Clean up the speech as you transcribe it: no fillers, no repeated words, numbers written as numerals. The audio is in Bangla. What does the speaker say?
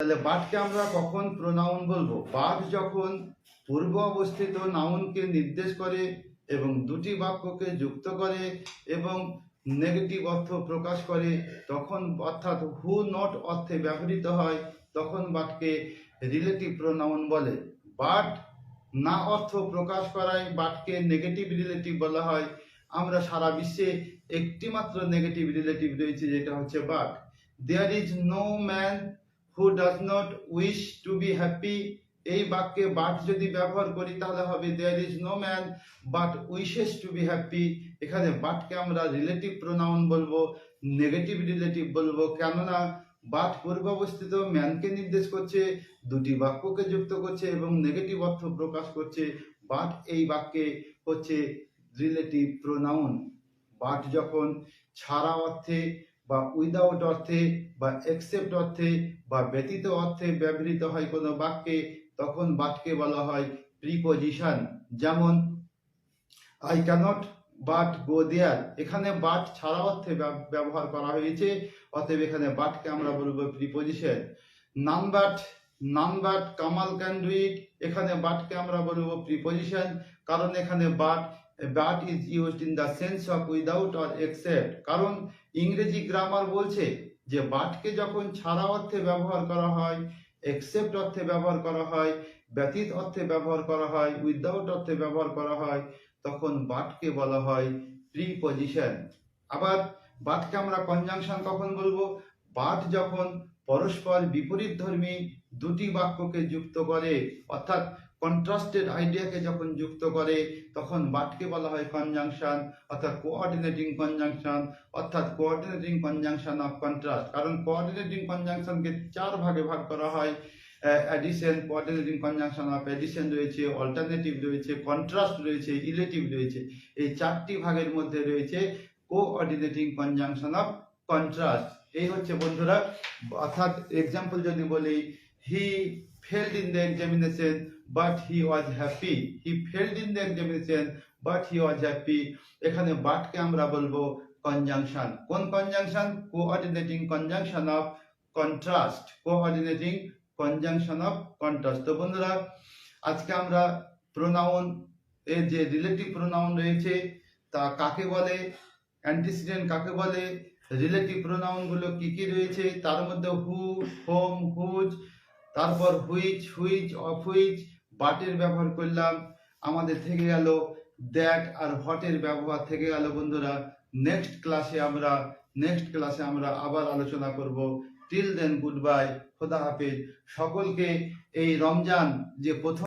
তাহলে বাটকে আমরা কখন প্রোনাউন বলবো? বাট যখন পূর্ব অবস্থিত নাউনকে নির্দেশ করে এবং দুটি বাক্যকে যুক্ত করে এবং নেগেটিভ অর্থ প্রকাশ করে, তখন অর্থাৎ হু নট অর্থে ব্যবহৃত হয়, তখন বাটকে রিলেটিভ প্রোনাউন বলে। বাট না অর্থ প্রকাশ করায় বাটকে নেগেটিভ রিলেটিভ বলা হয়। আমরা সারা বিশ্বে একটি মাত্র নেগেটিভ রিলেটিভ রয়েছে, যেটা হচ্ছে but. There is no man who does not wish to be happy. এই বাক্যে বাট যদি ব্যবহার করি তাহলে হবে there is no man but wishes to be happy. এখানে বাটকে আমরা রিলেটিভ প্রোনাউন বলবো, নেগেটিভ রিলেটিভ বলবো, কেননা বাট পূর্বাবস্থিত ম্যানকে নির্দেশ করছে, দুটি বাক্যকে যুক্ত করছে এবং নেগেটিভ অর্থ প্রকাশ করছে। বাট এই বাক্যে হচ্ছে রিলেটিভ প্রোনাউন। বাট যখন ছাড়া অর্থে বা উইদাউট অর্থে বা এক্সেপ্ট অর্থে বা ব্যতীত অর্থে ব্যবহৃত হয় কোনো বাক্যে, তখন বাটকে বলা হয় প্রিপজিশন। যেমন আই ক্যানট বাট গো দেয়ার, এখানে বাট ছাড়া অর্থে ব্যবহার করা হয়েছে, অতএব এখানে বাটকে আমরা বলবো preposition. None but Kamal can do it, এখানে বাটকে আমরা বলবো প্রিপজিশন, কারণ এখানে but is used in the sense of without or except. কারণ ইংরেজি গ্রামার বলছে যে বাটকে যখন ছাড়া অর্থে ব্যবহার করা হয়, এক্সেপ্ট অর্থে ব্যবহার করা হয়, ব্যতীত অর্থে ব্যবহার করা হয়, উইদাউট অর্থে ব্যবহার করা হয়, তখন বাটকে বলা হয় প্রিপজিশন। আবার বাটকে আমরা কনজাংশন কখন বলবো? বাট যখন পরস্পর বিপরীতধর্মী দুটি বাক্যকে যুক্ত করে, অর্থাৎ কন্ট্রাস্টেড আইডিয়াকে যখন যুক্ত করে, তখন বাটকে বলা হয় কনজাংশন, অর্থাৎ কোঅর্ডিনেটিং কনজাংশন, অর্থাৎ কোঅর্ডিনেটিং কনজাংশন অফ কন্ট্রাস্ট। কারণ কোঅর্ডিনেটিং কনজাংশনকে চার ভাগে ভাগ করা হয়। Addition, coordinating conjunction of addition রয়েছে, অল্টারনেটিভ রয়েছে, কন্ট্রাস্ট রয়েছে, ইলেটিভ রয়েছে। এই চারটি ভাগের মধ্যে রয়েছে কোঅর্ডিনেটিং কনজাংশন অফ কন্ট্রাস্ট। এই হচ্ছে বন্ধুরা, অর্থাৎ এক্সাম্পল যদি বলি, he failed in the examination but he was happy. He failed in the examination but he was happy. এখানে বাটকে আমরা বলবো কনজাংশন। কোন conjunction? Coordinating conjunction of contrast, coordinating conjunction of contrast. তো বন্ধুরা, আজকে আমরা প্রোনাউন এর যে রিলেটিভ প্রোনাউন রয়েছে তা কাকে বলে, অ্যান্টিসিডেন্ট কাকে বলে, রিলেটিভ প্রোনাউন গুলো কি কি রয়েছে, তার মধ্যে হু, হোম, হুজ, তারপর হুইচ, হুইচ, অফ হুইচ, বাটের ব্যবহার করলাম, আমাদের থেকে গেল দ্যাট আর হটের ব্যবহার থেকে গেল। বন্ধুরা, নেক্সট ক্লাসে আমরা আবার আলোচনা করব। টিল দেন গুড বাই, খোদা হাফেজ সকলকে। এই রমজান যে প্রথম